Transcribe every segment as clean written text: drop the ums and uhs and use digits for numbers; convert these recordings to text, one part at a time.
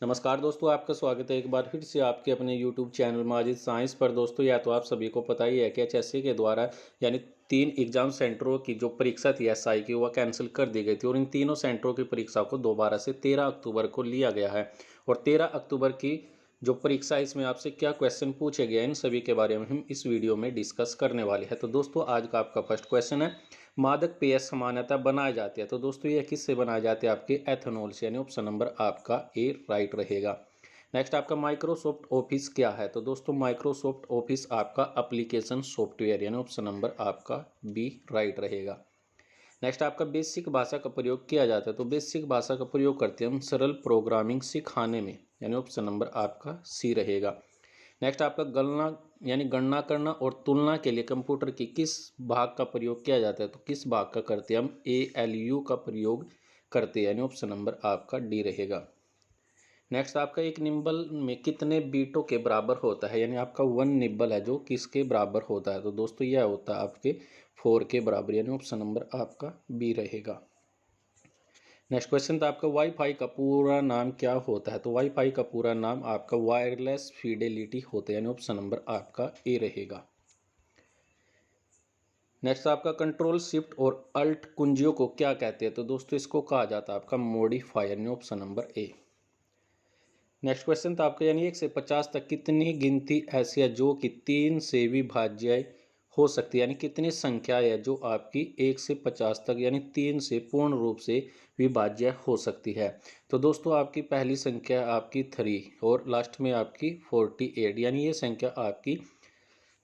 नमस्कार दोस्तों, आपका स्वागत है एक बार फिर से आपके अपने यूट्यूब चैनल माजिद साइंस पर। दोस्तों, या तो आप सभी को पता ही है कि एचएससी के द्वारा यानी 3 एग्जाम सेंटरों की जो परीक्षा थी एसआई की, वह कैंसिल कर दी गई थी और इन तीनों सेंटरों की परीक्षा को दोबारा से 13 अक्टूबर को लिया गया है। और 13 अक्टूबर की जो परीक्षा है, इसमें आपसे क्या क्वेश्चन पूछे गए, इन सभी के बारे में हम इस वीडियो में डिस्कस करने वाले हैं। तो दोस्तों, आज का आपका फर्स्ट क्वेश्चन है, मादक पेय सामान्यतः बनाए जाते हैं। तो दोस्तों, ये किससे बनाए जाते हैं? आपके एथेनॉल से, यानी ऑप्शन नंबर आपका ए राइट रहेगा। नेक्स्ट आपका माइक्रोसॉफ्ट ऑफिस क्या है? तो दोस्तों, माइक्रोसॉफ्ट ऑफिस आपका एप्लीकेशन सॉफ्टवेयर, यानी ऑप्शन नंबर आपका बी राइट रहेगा। नेक्स्ट आपका बेसिक भाषा का प्रयोग किया जाता है। तो बेसिक भाषा का प्रयोग करते हैं हम सरल प्रोग्रामिंग सिखाने में, यानी ऑप्शन नंबर आपका सी रहेगा। नेक्स्ट आपका गणना करना और तुलना के लिए कंप्यूटर की किस भाग का प्रयोग किया जाता है? तो किस भाग का करते हैं हम? ALU का प्रयोग करते हैं, यानी ऑप्शन नंबर आपका डी रहेगा। नेक्स्ट आपका एक निम्बल में कितने बीटों के बराबर होता है? यानी आपका 1 निब्बल है जो किसके बराबर होता है? तो दोस्तों, यह होता है आपके 4 के बराबर, यानी ऑप्शन नंबर आपका बी रहेगा। नेक्स्ट क्वेश्चन था आपका वाईफाई का पूरा नाम क्या होता है? तो वाईफाई का पूरा नाम आपका वायरलेस फिडेलिटी होता है, यानी ऑप्शन नंबर आपका ए रहेगा। नेक्स्ट आपका कंट्रोल शिफ्ट और अल्ट कुंजियों को क्या कहते हैं? तो दोस्तों, इसको कहा जाता है आपका मॉडिफायर, यानी ऑप्शन नंबर ए। नेक्स्ट क्वेश्चन था आपका, यानी 1 से 50 तक कितनी गिनती ऐसी है जो कि 3 से विभाज्य हो सकती है? यानी कितनी संख्या है जो आपकी 1 से 50 तक यानी 3 से पूर्ण रूप से विभाज्य हो सकती है? तो दोस्तों, आपकी पहली संख्या आपकी 3 और लास्ट में आपकी 48, यानी ये संख्या आपकी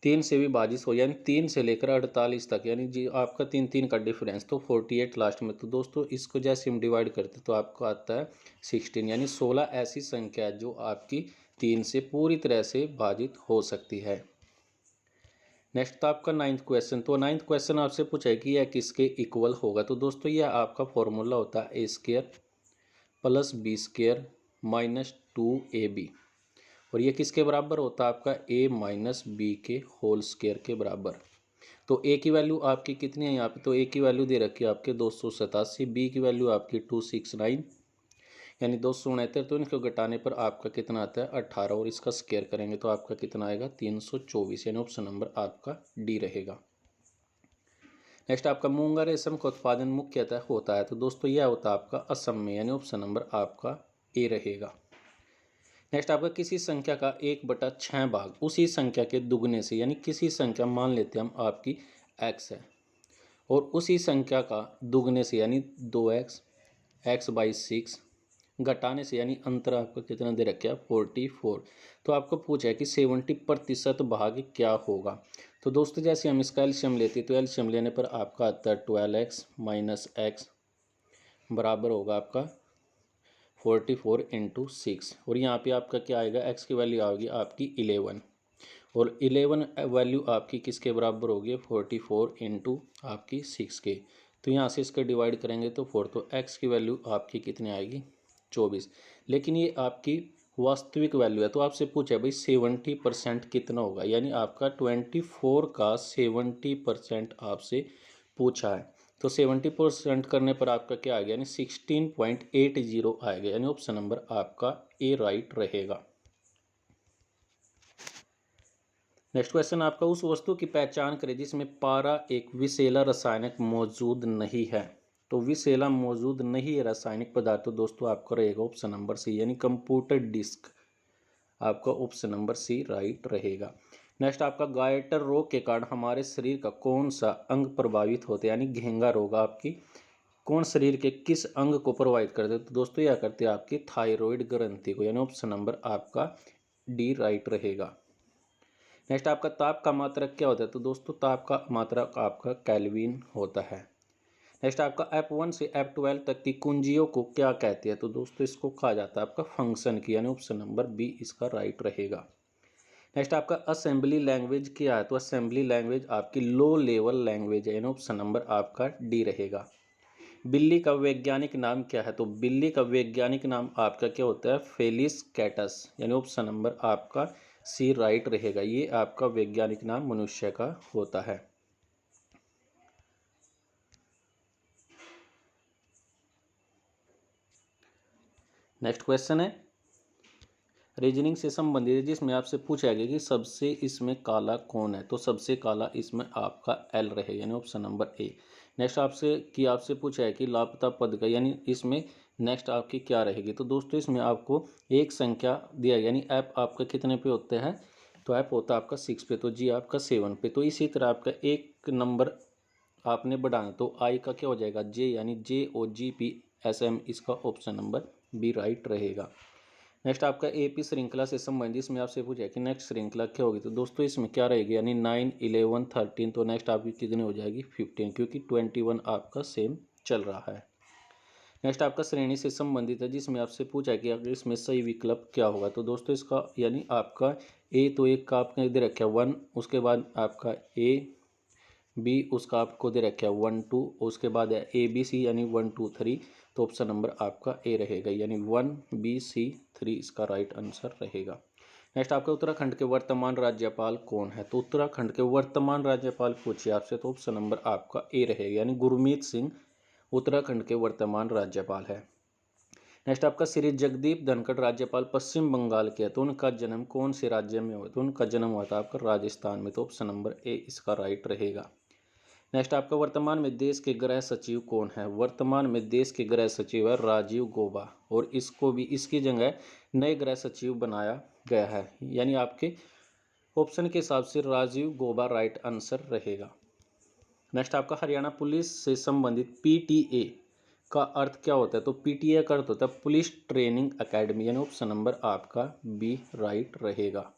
3 से विभाजित हो, यानी 3 से लेकर 48 तक, यानी जी आपका 3 का डिफरेंस, तो 48 लास्ट में। तो दोस्तों, इसको जैसे हम डिवाइड करते तो आपको आता है 16, यानी 16 ऐसी संख्या है जो आपकी 3 से पूरी तरह से भाजित हो सकती है। नेक्स्ट था आपका 9th क्वेश्चन। तो 9th क्वेश्चन आपसे पूछा है कि यह किसके इक्वल होगा? तो दोस्तों, यह आपका फॉर्मूला होता है A² plus B² minus 2AB, और ये किसके बराबर होता है? आपका A माइनस बी के होल स्क्वायर के बराबर। तो A की वैल्यू आपकी कितनी है यहाँ पे? तो A की वैल्यू दे रखी है आपके 287, B की वैल्यू आपकी 269, यानी 269। तो इनको घटाने पर आपका कितना आता है? 18, और इसका स्क्वायर करेंगे तो आपका कितना आएगा? 324, यानी ऑप्शन नंबर आपका डी रहेगा। नेक्स्ट आपका मूंगा रेशम का उत्पादन मुख्यतः होता है? तो दोस्तों, यह होता है आपका असम में, यानी ऑप्शन नंबर आपका ए रहेगा। नेक्स्ट आपका किसी संख्या का 1/6 भाग उसी संख्या के दुगने से, यानी किसी संख्या मान लेते हैं हम आपकी x है, और उसी संख्या का दुगने से यानी 2x, x/6 घटाने से, यानी अंतर आपका कितना दे रखा है? 44। तो आपको पूछा है कि 70% भाग क्या होगा? तो दोस्तों, जैसे हम इसका एलसीएम लेते हैं तो एलसीएम लेने पर आपका आता है 12x माइनस एक्स बराबर होगा आपका 44 इंटू 6, और यहाँ पे आपका क्या आएगा? x की वैल्यू आएगी आपकी 11, और 11 वैल्यू आपकी किसके बराबर होगी? 44 इंटू आपकी 6 के। तो यहाँ से इसका डिवाइड करेंगे तो 4, तो x की वैल्यू आपकी कितनी आएगी? 24। लेकिन ये आपकी वास्तविक वैल्यू है, तो आपसे पूछा है भाई 70% कितना होगा? यानी आपका 24 का 70% आपसे पूछा है। तो 70% करने पर आपका क्या आ गया? यानी 16.80 आएगा, यानी ऑप्शन नंबर आपका ए राइट रहेगा। नेक्स्ट क्वेश्चन आपका, उस वस्तु की पहचान करें जिसमें पारा एक विषैला रासायनिक मौजूद नहीं है? तो विषैला मौजूद नहीं है रासायनिक पदार्थ, तो दोस्तों आपका रहेगा ऑप्शन नंबर सी, यानी कंप्यूटर डिस्क, आपका ऑप्शन नंबर सी राइट रहेगा। नेक्स्ट आपका गायटर रोग के कारण हमारे शरीर का कौन सा अंग प्रभावित होता है? यानी घेंगा रोग आपकी कौन शरीर के किस अंग को प्रभावित करते हैं? तो दोस्तों, यह करते हैं आपकी थायराइड ग्रंथि को, यानी ऑप्शन नंबर आपका डी राइट रहेगा। नेक्स्ट आपका ताप का मात्रक क्या होता है? तो दोस्तों, ताप का मात्रक आपका केल्विन होता है। नेक्स्ट आपका F1 से F12 तक की कुंजियों को क्या कहते हैं? तो दोस्तों, इसको कहा जाता है आपका फंक्शन की, यानी ऑप्शन नंबर बी इसका राइट रहेगा। नेक्स्ट आपका असेंबली लैंग्वेज क्या है? तो असेंबली लैंग्वेज आपकी लो लेवल लैंग्वेज है, यानी ऑप्शन नंबर आपका डी रहेगा। बिल्ली का वैज्ञानिक नाम क्या है? तो बिल्ली का वैज्ञानिक नाम आपका क्या होता है? फेलिस कैटस, यानी ऑप्शन नंबर आपका सी राइट रहेगा। ये आपका वैज्ञानिक नाम मनुष्य का होता है। नेक्स्ट क्वेश्चन है, रीजनिंग से संबंधित है, जिसमें आपसे पूछा गया कि सबसे इसमें काला कौन है, तो सबसे काला इसमें आपका एल रहेगा, यानी ऑप्शन नंबर ए। नेक्स्ट आपसे पूछा है कि लापता पद का, यानी इसमें नेक्स्ट आपकी क्या रहेगी। तो दोस्तों इसमें आपको एक संख्या दिया गया, यानी ऐप आपका कितने पे होते हैं, तो ऐप होता है आपका 6 पे, तो जी आपका 7 पे। तो इसी तरह आपका एक नंबर आपने बढ़ाना, तो आई का क्या हो जाएगा, जे, यानी JOGPSM, इसका ऑप्शन नंबर बी राइट रहेगा। नेक्स्ट आपका AP श्रृंखला से संबंधित, इसमें आपसे पूछा कि नेक्स्ट श्रृंखला क्या होगी, तो दोस्तों इसमें क्या रहेगी, यानी 9, 11, 13, तो नेक्स्ट आपकी कितनी हो जाएगी 15, क्योंकि 21 आपका सेम चल रहा है। नेक्स्ट आपका श्रेणी से संबंधित है, जिसमें आपसे पूछा है कि अगर इसमें सही विकल्प क्या होगा, तो दोस्तों इसका यानी आपका ए, तो एक का आपने दे रखा है 1, उसके बाद आपका B उसका आपको दे रखा है 1, 2, उसके बाद है ABC यानी 1, 2, 3, तो ऑप्शन नंबर आपका ए रहेगा, यानी 1, B, C, 3 इसका राइट आंसर रहेगा। नेक्स्ट आपका उत्तराखंड के वर्तमान राज्यपाल कौन है, तो उत्तराखंड के वर्तमान राज्यपाल पूछिए आपसे, तो ऑप्शन नंबर आपका ए रहेगा, यानी गुरमीत सिंह उत्तराखंड के वर्तमान राज्यपाल है। नेक्स्ट आपका श्री जगदीप धनखड़ राज्यपाल पश्चिम बंगाल के, तो उनका जन्म कौन से राज्य में हुआ, तो उनका जन्म हुआ था आपका राजस्थान में, तो ऑप्शन नंबर ए इसका राइट रहेगा। नेक्स्ट आपका वर्तमान में देश के गृह सचिव कौन है, वर्तमान में देश के गृह सचिव है राजीव गौबा, और इसकी जगह नए गृह सचिव बनाया गया है, यानी आपके ऑप्शन के हिसाब से राजीव गौबा राइट आंसर रहेगा। नेक्स्ट आपका हरियाणा पुलिस से संबंधित PTA का अर्थ क्या होता है, तो PTA का अर्थ होता है पुलिस ट्रेनिंग एकेडमी, यानी ऑप्शन नंबर आपका बी राइट रहेगा।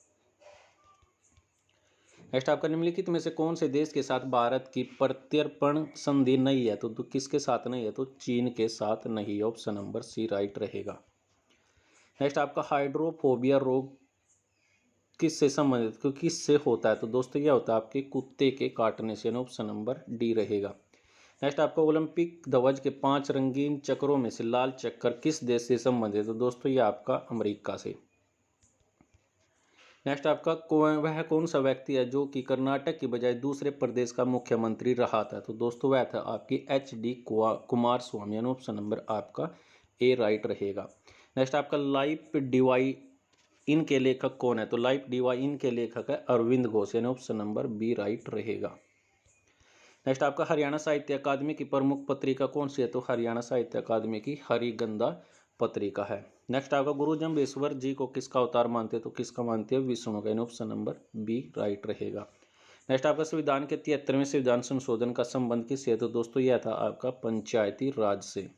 नेक्स्ट आपका निम्नलिखित में से कौन से देश के साथ भारत की प्रत्यर्पण संधि नहीं है, तो किसके साथ नहीं है, तो चीन के साथ नहीं, ऑप्शन नंबर सी राइट रहेगा। नेक्स्ट आपका हाइड्रोफोबिया रोग किससे संबंधित, क्योंकि किससे होता है, तो दोस्तों यह होता है आपके कुत्ते के काटने से, ऑप्शन नंबर डी रहेगा। नेक्स्ट आपका ओलंपिक ध्वज के 5 रंगीन चक्रों में से लाल चक्कर किस देश से संबंधित है, तो दोस्तों यह आपका अमेरिका से। नेक्स्ट आपका वह कौन सा व्यक्ति है जो कि कर्नाटक की बजाय दूसरे प्रदेश का मुख्यमंत्री रहा था, तो दोस्तों वह था आपकी HD कुमार स्वामी, ऑप्शन नंबर आपका ए राइट रहेगा। नेक्स्ट आपका लाइफ डिवाई इन के लेखक कौन है, तो लाइफ डिवाई इन के लेखक है अरविंद घोष, यानी ऑप्शन नंबर बी राइट रहेगा। नेक्स्ट आपका हरियाणा साहित्य अकादमी की प्रमुख पत्रिका कौन सी है, तो हरियाणा साहित्य अकादमी की हरिगंधा पत्रिका है। नेक्स्ट आपका गुरु जम्बेश्वर जी को किसका अवतार मानते हैं, तो किसका मानते हैं, विष्णु का, ऑप्शन नंबर बी राइट रहेगा। नेक्स्ट आपका संविधान के 73वें संविधान संशोधन का संबंध किससे है, तो दोस्तों यह था आपका पंचायती राज से।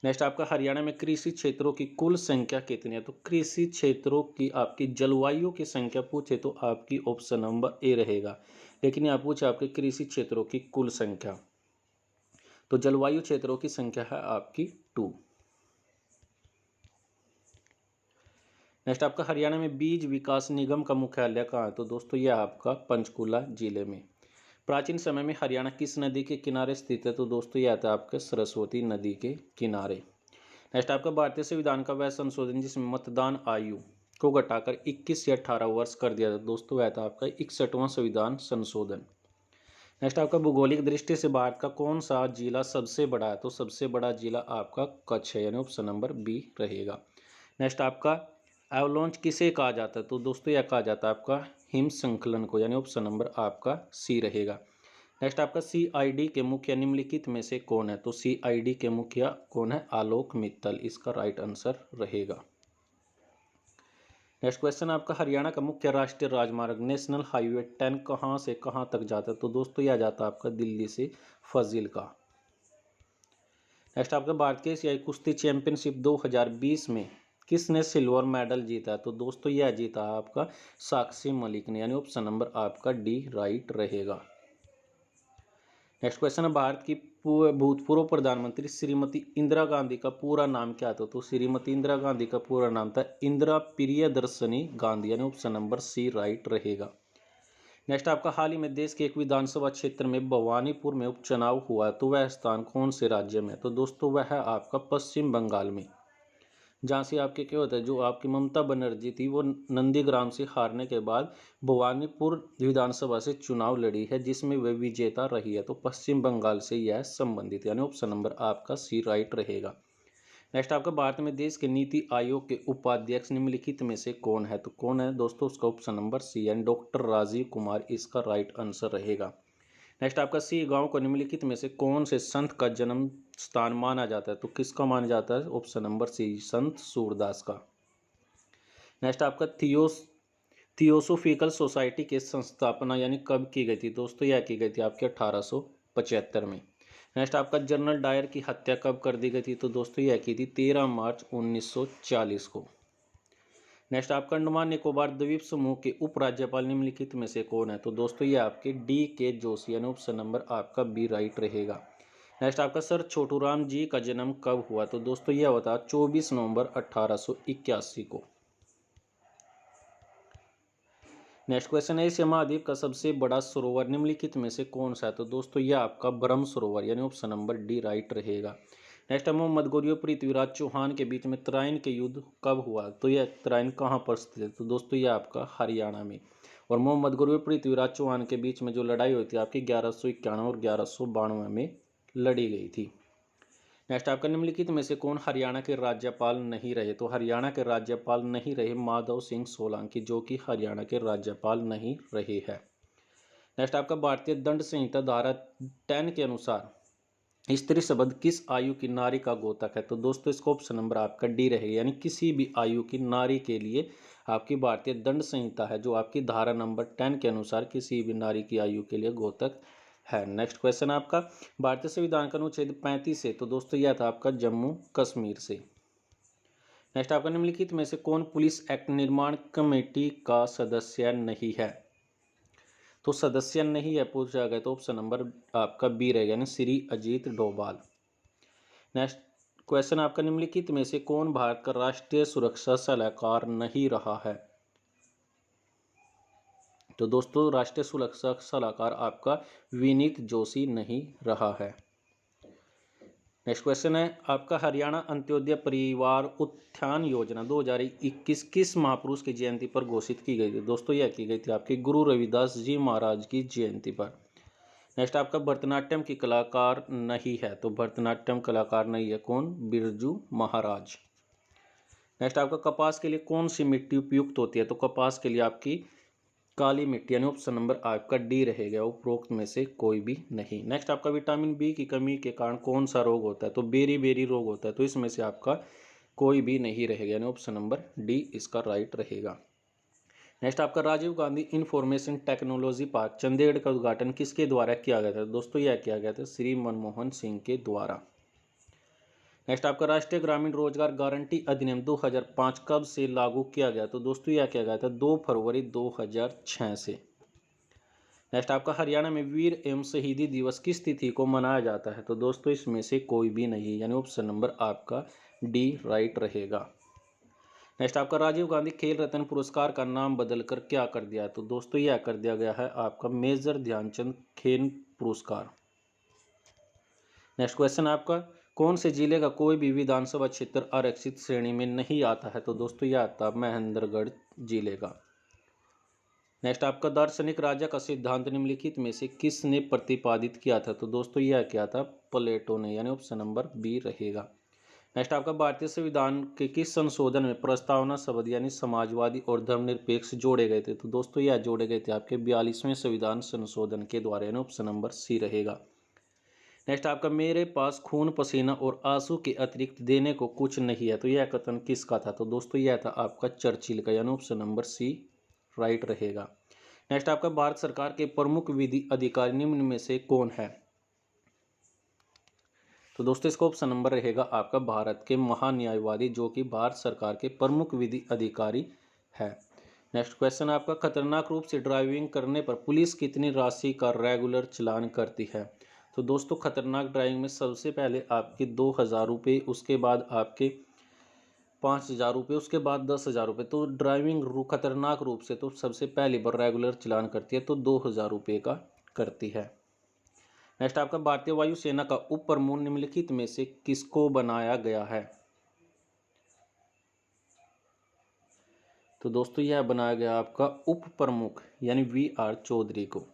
नेक्स्ट आपका हरियाणा में कृषि क्षेत्रों की कुल संख्या कितनी है, तो कृषि क्षेत्रों की आपकी जलवायु की संख्या पूछे तो आपकी ऑप्शन नंबर ए रहेगा, लेकिन यहाँ पूछे आपके कृषि क्षेत्रों की कुल संख्या, तो जलवायु क्षेत्रों की संख्या है आपकी 2। नेक्स्ट आपका हरियाणा में बीज विकास निगम का मुख्यालय कहाँ है, तो दोस्तों यह आपका पंचकुला जिले में। प्राचीन समय में हरियाणा किस नदी के किनारे स्थित है, तो दोस्तों यह आता है आपके सरस्वती नदी के किनारे। नेक्स्ट आपका भारतीय संविधान का वह संशोधन जिसमें मतदान आयु को घटाकर 21 से 18 वर्ष कर दिया था, दोस्तों वह था आपका 61वां संविधान संशोधन। नेक्स्ट आपका भौगोलिक दृष्टि से भारत का कौन सा जिला सबसे बड़ा है, तो सबसे बड़ा जिला आपका कच्छ है, यानी ऑप्शन नंबर बी रहेगा। नेक्स्ट आपका एवलांच किसे कहा जाता है, तो दोस्तों यह कहा जाता है आपका हिम संकलन को, यानी ऑप्शन नंबर आपका सी रहेगा। नेक्स्ट आपका CID के मुखिया निम्नलिखित में से कौन है, तो CID के मुखिया कौन है, आलोक मित्तल, इसका राइट आंसर रहेगा। नेक्स्ट क्वेश्चन आपका हरियाणा का मुख्य राष्ट्रीय राजमार्ग नेशनल हाईवे 10 कहाँ से कहाँ तक जाता है, तो दोस्तों यह जाता है आपका दिल्ली से फाजिल्का। नेक्स्ट आपका भारत के एशियाई कुश्ती चैंपियनशिप 2020 में किसने सिल्वर मेडल जीता, तो दोस्तों यह जीता आपका साक्षी मलिक ने, यानी ऑप्शन नंबर आपका डी राइट रहेगा। नेक्स्ट क्वेश्चन है भारत की भूतपूर्व प्रधानमंत्री श्रीमती इंदिरा गांधी का पूरा नाम क्या था, तो श्रीमती इंदिरा गांधी का पूरा नाम था इंदिरा प्रियदर्शनी गांधी, यानी ऑप्शन नंबर सी राइट रहेगा। नेक्स्ट आपका हाल ही में देश के एक विधानसभा क्षेत्र में भवानीपुर में उपचुनाव हुआ, तो वह स्थान कौन से राज्य में, तो दोस्तों वह है आपका पश्चिम बंगाल में, जहाँ से आपके क्या होता है, जो आपकी ममता बनर्जी थी वो नंदीग्राम से हारने के बाद भवानीपुर विधानसभा से चुनाव लड़ी है, जिसमें वे विजेता रही है, तो पश्चिम बंगाल से यह संबंधित, यानी ऑप्शन नंबर आपका सी राइट रहेगा। नेक्स्ट आपका भारत में देश के नीति आयोग के उपाध्यक्ष निम्नलिखित में से कौन है? तो कौन है दोस्तों? उसका ऑप्शन नंबर सी यानी डॉक्टर राजीव कुमार इसका राइट आंसर रहेगा। नेक्स्ट आपका सी गांव को निम्नलिखित में से कौन से संत का जन्म स्थान माना जाता है? तो किसका माना जाता है? ऑप्शन नंबर सी संत सूरदास का। नेक्स्ट आपका थियोसोफिकल सोसाइटी की संस्थापना यानी कब की गई थी? दोस्तों यह की गई थी आपके 1875 में। नेक्स्ट आपका जनरल डायर की हत्या कब कर दी गई थी? तो दोस्तों यह की थी 13 मार्च 1940 को। नेक्स्ट आपका अंडमान निकोबार द्वीप समूह के उपराज्यपाल निम्नलिखित में से कौन है? तो दोस्तों ये आपके डी के जोशी यानी ऑप्शन नंबर आपका बी राइट रहेगा। नेक्स्ट आपका सर छोटूराम जी का जन्म कब हुआ? तो दोस्तों यह होता 24 नवंबर 1881 को। नेक्स्ट क्वेश्चन है एशिया महाद्वीप का सबसे बड़ा सरोवर निम्नलिखित में से कौन सा है? तो दोस्तों यह आपका ब्रह्म सरोवर यानी ऑप्शन नंबर डी राइट रहेगा। नेक्स्ट है मोहम्मद गौरी और पृथ्वीराज चौहान के बीच में तराइन के युद्ध कब हुआ? तो यह तराइन कहाँ पर स्थित है? तो दोस्तों यह आपका हरियाणा में। और मोहम्मद गौरी और पृथ्वीराज चौहान के बीच में जो लड़ाई हुई थी आपकी 1191 और 1192 में लड़ी गई थी। नेक्स्ट आपका निम्नलिखित में से कौन हरियाणा के राज्यपाल नहीं रहे? तो हरियाणा के राज्यपाल नहीं रहे माधव सिंह सोलंकी, जो कि हरियाणा के राज्यपाल नहीं रहे हैं। नेक्स्ट आपका भारतीय दंड संहिता धारा 10 के अनुसार स्त्री शब्द किस आयु की नारी का गोतक है? तो दोस्तों इसका ऑप्शन नंबर आपका डी रहेगा, यानी किसी भी आयु की नारी के लिए आपकी भारतीय दंड संहिता है जो आपकी धारा नंबर 10 के अनुसार किसी भी नारी की आयु के लिए गोतक है। नेक्स्ट क्वेश्चन आपका भारतीय संविधान का अनुच्छेद 35 से, तो दोस्तों यह था आपका जम्मू कश्मीर से। नेक्स्ट आपका निम्नलिखित में से कौन पुलिस एक्ट निर्माण कमेटी का सदस्य नहीं है? तो सदस्य नहीं है पूछा गया तो ऑप्शन नंबर आपका बी रहेगा, यानी श्री अजीत डोभाल। नेक्स्ट क्वेश्चन आपका निम्नलिखित में से कौन भारत का राष्ट्रीय सुरक्षा सलाहकार नहीं रहा है? तो दोस्तों राष्ट्रीय सुरक्षा सलाहकार आपका विनीत जोशी नहीं रहा है। नेक्स्ट क्वेश्चन है आपका हरियाणा अंत्योदय परिवार उत्थान योजना 2021 किस महापुरुष की जयंती पर घोषित की गई थी? दोस्तों यह की गई थी आपकी गुरु रविदास जी महाराज की जयंती पर। नेक्स्ट आपका भरतनाट्यम की कलाकार नहीं है, तो भरतनाट्यम कलाकार नहीं है कौन? बिरजू महाराज। नेक्स्ट आपका कपास के लिए कौन सी मिट्टी उपयुक्त होती है? तो कपास के लिए आपकी काली मिट्टी यानी ऑप्शन नंबर आपका डी रहेगा, उपरोक्त में से कोई भी नहीं। नेक्स्ट आपका विटामिन बी की कमी के कारण कौन सा रोग होता है? तो बेरी बेरी रोग होता है, तो इसमें से आपका कोई भी नहीं रहेगा, यानी ऑप्शन नंबर डी इसका राइट रहेगा। नेक्स्ट आपका Rajiv Gandhi information technology park Chandigarh का उद्घाटन किसके द्वारा किया गया था? दोस्तों यह किया गया था श्री मनमोहन सिंह के द्वारा। नेक्स्ट आपका राष्ट्रीय ग्रामीण रोजगार गारंटी अधिनियम 2005 कब से लागू किया गया? तो दोस्तों यह किया गया था 2 फरवरी 2006 से। नेक्स्ट आपका हरियाणा में वीर एवं शहीदी दिवस किस तिथि को मनाया जाता है? तो दोस्तों इसमें से कोई भी नहीं, यानी ऑप्शन नंबर आपका डी राइट रहेगा। नेक्स्ट आपका राजीव गांधी खेल रत्न पुरस्कार का नाम बदलकर क्या कर दिया? तो दोस्तों यह कर दिया गया है आपका मेजर ध्यानचंद खेल पुरस्कार। नेक्स्ट क्वेश्चन आपका कौन से जिले का कोई भी विधानसभा क्षेत्र आरक्षित श्रेणी में नहीं आता है? तो दोस्तों यह आता है महेंद्रगढ़ जिले का। नेक्स्ट आपका दार्शनिक राजा का सिद्धांत निम्नलिखित में से किसने प्रतिपादित किया था? तो दोस्तों यह क्या था? प्लेटो ने, यानी ऑप्शन नंबर बी रहेगा। नेक्स्ट आपका भारतीय संविधान के किस संशोधन में प्रस्तावना शब्द यानी समाजवादी और धर्मनिरपेक्ष जोड़े गए थे? तो दोस्तों यह जोड़े गए थे आपके 42वें संविधान संशोधन के द्वारा, यानी ऑप्शन नंबर सी रहेगा। नेक्स्ट आपका मेरे पास खून पसीना और आंसू के अतिरिक्त देने को कुछ नहीं है, तो यह कथन किसका था? तो दोस्तों यह था आपका चर्चिल का, यानी ऑप्शन नंबर सी राइट रहेगा। नेक्स्ट आपका भारत सरकार के प्रमुख विधि अधिकारी निम्न में से कौन है? तो दोस्तों इसका ऑप्शन नंबर रहेगा आपका भारत के महान्यायवादी, जो कि भारत सरकार के प्रमुख विधि अधिकारी है। नेक्स्ट क्वेश्चन आपका खतरनाक रूप से ड्राइविंग करने पर पुलिस कितनी राशि का रेगुलर चालान करती है? तो दोस्तों खतरनाक ड्राइविंग में सबसे पहले आपके 2000 रुपये, उसके बाद आपके 5000 रुपये, उसके बाद 10,000 रुपये। तो ड्राइविंग खतरनाक रूप से तो सबसे पहली बार रेगुलर चालान करती है तो 2000 रुपये का करती है। नेक्स्ट आपका भारतीय वायुसेना का उप प्रमुख निम्नलिखित में से किसको बनाया गया है? तो दोस्तों यह बनाया गया आपका उप प्रमुख यानी वी आर चौधरी को।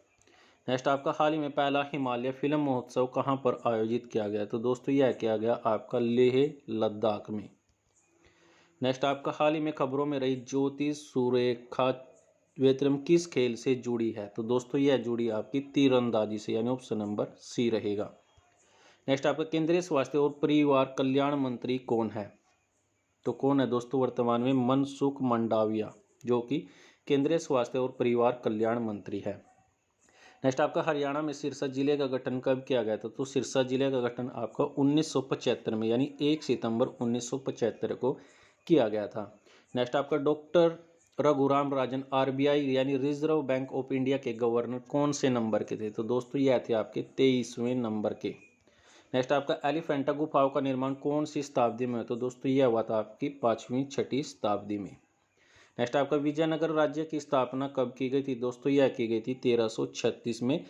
नेक्स्ट आपका हाल ही में पहला हिमालय फिल्म महोत्सव कहाँ पर आयोजित किया गया? तो दोस्तों यह किया गया आपका लेह लद्दाख में। नेक्स्ट आपका हाल ही में खबरों में रही ज्योति सुरेखा वेत्रम किस खेल से जुड़ी है? तो दोस्तों यह जुड़ी आपकी तीरंदाजी से, यानी ऑप्शन नंबर सी रहेगा। नेक्स्ट आपका केंद्रीय स्वास्थ्य और परिवार कल्याण मंत्री कौन है? तो कौन है दोस्तों वर्तमान में? मनसुख मंडाविया, जो कि केंद्रीय स्वास्थ्य और परिवार कल्याण मंत्री है। नेक्स्ट आपका हरियाणा में सिरसा जिले का गठन कब किया गया था? तो सिरसा जिले का गठन आपका 1975 में, यानी 1 सितंबर 1975 को किया गया था। नेक्स्ट आपका डॉक्टर रघुराम राजन आरबीआई यानी रिजर्व बैंक ऑफ इंडिया के गवर्नर कौन से नंबर के थे? तो दोस्तों यह थे आपके 23वें नंबर के। नेक्स्ट आपका एलिफेंटा गुफाओं का निर्माण कौन सी शताब्दी में? तो दोस्तों यह हुआ था आपकी 5वीं-6ठी शताब्दी में। नेक्स्ट आपका विजयनगर राज्य की स्थापना कब की गई थी? दोस्तों यह की गई थी 1336 में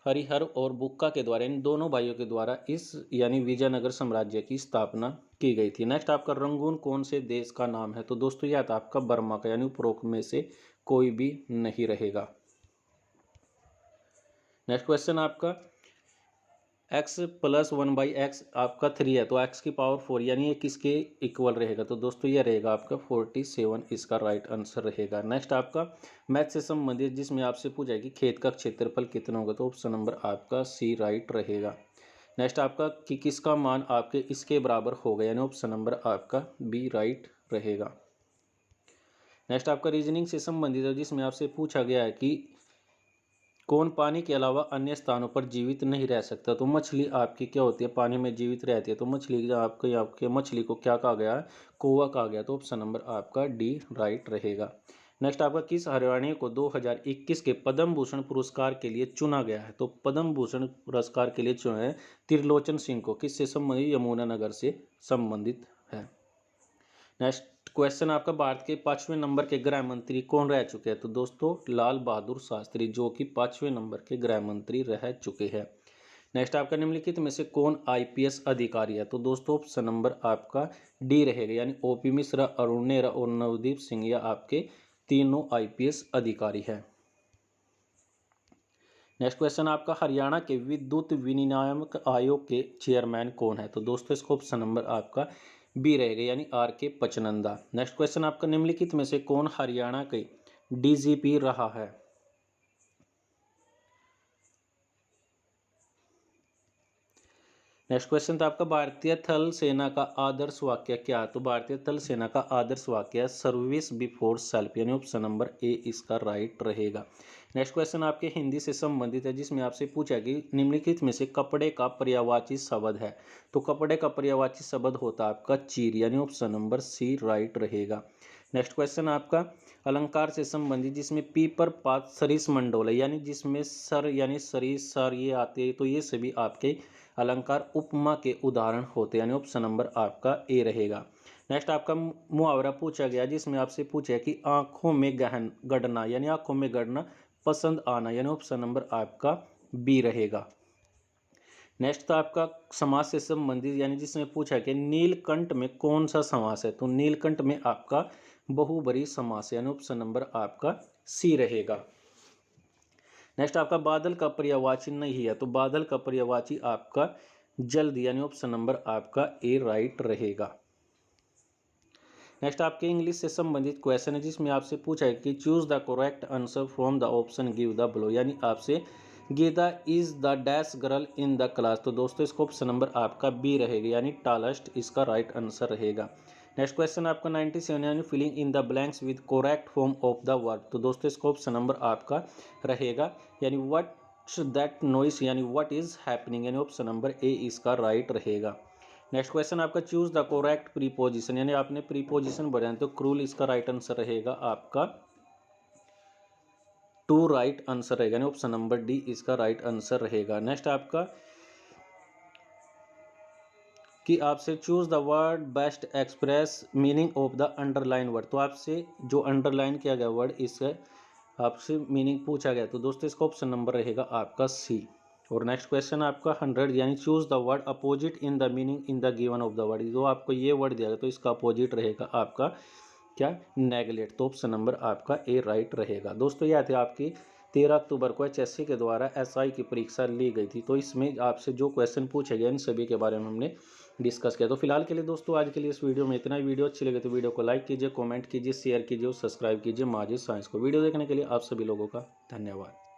हरिहर और बुक्का के द्वारा, इन दोनों भाइयों के द्वारा इस यानी विजयनगर साम्राज्य की स्थापना की गई थी। नेक्स्ट आपका रंगून कौन से देश का नाम है? तो दोस्तों यह था आपका बर्मा का, यानी उपरोक्त में से कोई भी नहीं रहेगा। नेक्स्ट क्वेश्चन आपका x + 1/x आपका 3 है, तो x की पावर 4 यानी ये किसके इक्वल रहेगा? तो दोस्तों ये रहेगा आपका 47, इसका राइट आंसर रहेगा। नेक्स्ट आपका मैथ से संबंधित जिसमें आपसे पूछा है कि खेत का क्षेत्रफल कितना होगा? तो ऑप्शन नंबर आपका सी राइट रहेगा। नेक्स्ट आपका कि किसका मान आपके इसके बराबर होगा, यानी ऑप्शन नंबर आपका बी राइट रहेगा। नेक्स्ट आपका रीजनिंग से संबंधित है जिसमें आपसे पूछा गया है कि कौन पानी के अलावा अन्य स्थानों पर जीवित नहीं रह सकता? तो मछली आपकी क्या होती है? पानी में जीवित रहती है। तो मछली आपके मछली को क्या कहा गया है? कौवा कहा गया। तो ऑप्शन नंबर आपका डी राइट रहेगा। नेक्स्ट आपका किस हरियाणवी को 2021 के पद्म भूषण पुरस्कार के लिए चुना गया है? तो पद्म भूषण पुरस्कार के लिए चुना है त्रिलोचन सिंह को। किससे संबंधित? यमुनानगर से संबंधित है। नेक्स्ट क्वेश्चन आपका भारत के 5वें नंबर के गृह मंत्री कौन रह चुके हैं? तो दोस्तों लाल बहादुर शास्त्री, जो कि 5वें नंबर के गृह मंत्री रह चुके हैं। नेक्स्ट आपका निम्नलिखित में से कौन आईपीएस अधिकारी है? तो दोस्तों ऑप्शन नंबर आपका डी रहेगा, यानी ओपी मिश्रा, अरुण नेहरा और नवदीप सिंह, या आपके तीनों आईपीएस अधिकारी है। नेक्स्ट क्वेश्चन आपका हरियाणा के विद्युत विनियामक आयोग के चेयरमैन कौन है? तो दोस्तों इसको ऑप्शन नंबर आपका बी रहेगा, यानी आर के पचनंदा। नेक्स्ट क्वेश्चन आपका निम्नलिखित में से कौन हरियाणा के डीजीपी रहा है? नेक्स्ट क्वेश्चन था आपका भारतीय थल सेना का आदर्श वाक्य क्या है? तो भारतीय थल सेना का आदर्श वाक्य है सर्विस बिफोर सेल्फ, यानी ऑप्शन नंबर ए इसका राइट रहेगा। नेक्स्ट क्वेश्चन आपके हिंदी से संबंधित है जिसमें आपसे पूछा कि निम्नलिखित में से कपड़े का पर्यायवाची शब्द है? तो कपड़े का पर्यायवाची शब्द होता है आपका चीर, यानी ऑप्शन नंबर सी राइट रहेगा। नेक्स्ट क्वेश्चन आपका अलंकार से संबंधित जिसमें पीपर पात सरिस मंडोल है, यानी जिसमें सर यानी सरिस सर ये आते हैं, तो ये सभी आपके अलंकार उपमा के उदाहरण होते हैं, यानी ऑप्शन नंबर आपका ए रहेगा। नेक्स्ट आपका मुहावरा पूछा गया जिसमें आपसे पूछा है कि आंखों में गहन गड़ना, यानी आंखों में गड़ना पसंद आना, यानी ऑप्शन नंबर आपका बी रहेगा। नेक्स्ट था आपका समास से संबंधित, यानी जिसमें पूछा कि नीलकंठ में कौन सा समास है? तो नीलकंठ में आपका बहुब्रीहि समास है, यानी ऑप्शन नंबर आपका सी रहेगा। नेक्स्ट आपका बादल का पर्यायवाची नहीं है, तो बादल का पर्यायवाची आपका जल्द, यानी ऑप्शन नंबर आपका ए राइट रहेगा। नेक्स्ट आपके इंग्लिश से संबंधित क्वेश्चन है जिसमें आपसे पूछा है कि choose the correct answer from the option give the below, यानी आपसे Geeta is the dash girl in the class. तो दोस्तों इसको ऑप्शन नंबर आपका बी रहेगा, यानी टालेस्ट इसका राइट आंसर रहेगा। नेक्स्ट क्वेश्चन आपका 97 यानी filling in the blanks with correct form of the verb. तो दोस्तों इसको ऑप्शन नंबर आपका रहेगा, यानी व्हाट्स दैट नॉइस, यानी व्हाट इज हैपनिंग, यानी ऑप्शन नंबर ए इसका राइट रहेगा। नेक्स्ट क्वेश्चन आपका चूज द करेक्ट प्रीपोजिशन, यानी आपने प्रीपोजिशन बढ़ाया तो क्रूल इसका राइट आंसर रहेगा आपका टू राइट आंसर रहेगा, यानी ऑप्शन नंबर डी इसका राइट आंसर रहेगा। नेक्स्ट आपका कि आपसे choose the word best express meaning of the underline word. तो आपसे जो अंडरलाइन किया गया वर्ड इसका आपसे मीनिंग पूछा गया, तो दोस्तों इसका ऑप्शन नंबर रहेगा आपका सी। और नेक्स्ट क्वेश्चन आपका 100 यानी choose the word opposite in the meaning in the given of the word. जो आपको ये वर्ड दिया गया तो इसका अपोजिट रहेगा आपका क्या? नेगलेक्ट। तो ऑप्शन नंबर आपका ए राइट रहेगा। दोस्तों यह थे आपकी 13 अक्टूबर को HSC के द्वारा SI की परीक्षा ली गई थी। तो इसमें आपसे जो क्वेश्चन पूछे गए इन सभी के बारे में हमने डिस्कस किया। तो फिलहाल के लिए दोस्तों आज के लिए इस वीडियो में इतना ही। वीडियो अच्छी लगे तो वीडियो को लाइक कीजिए, कमेंट कीजिए, शेयर कीजिए और सब्सक्राइब कीजिए माजिद साइंस को। वीडियो देखने के लिए आप सभी लोगों का धन्यवाद।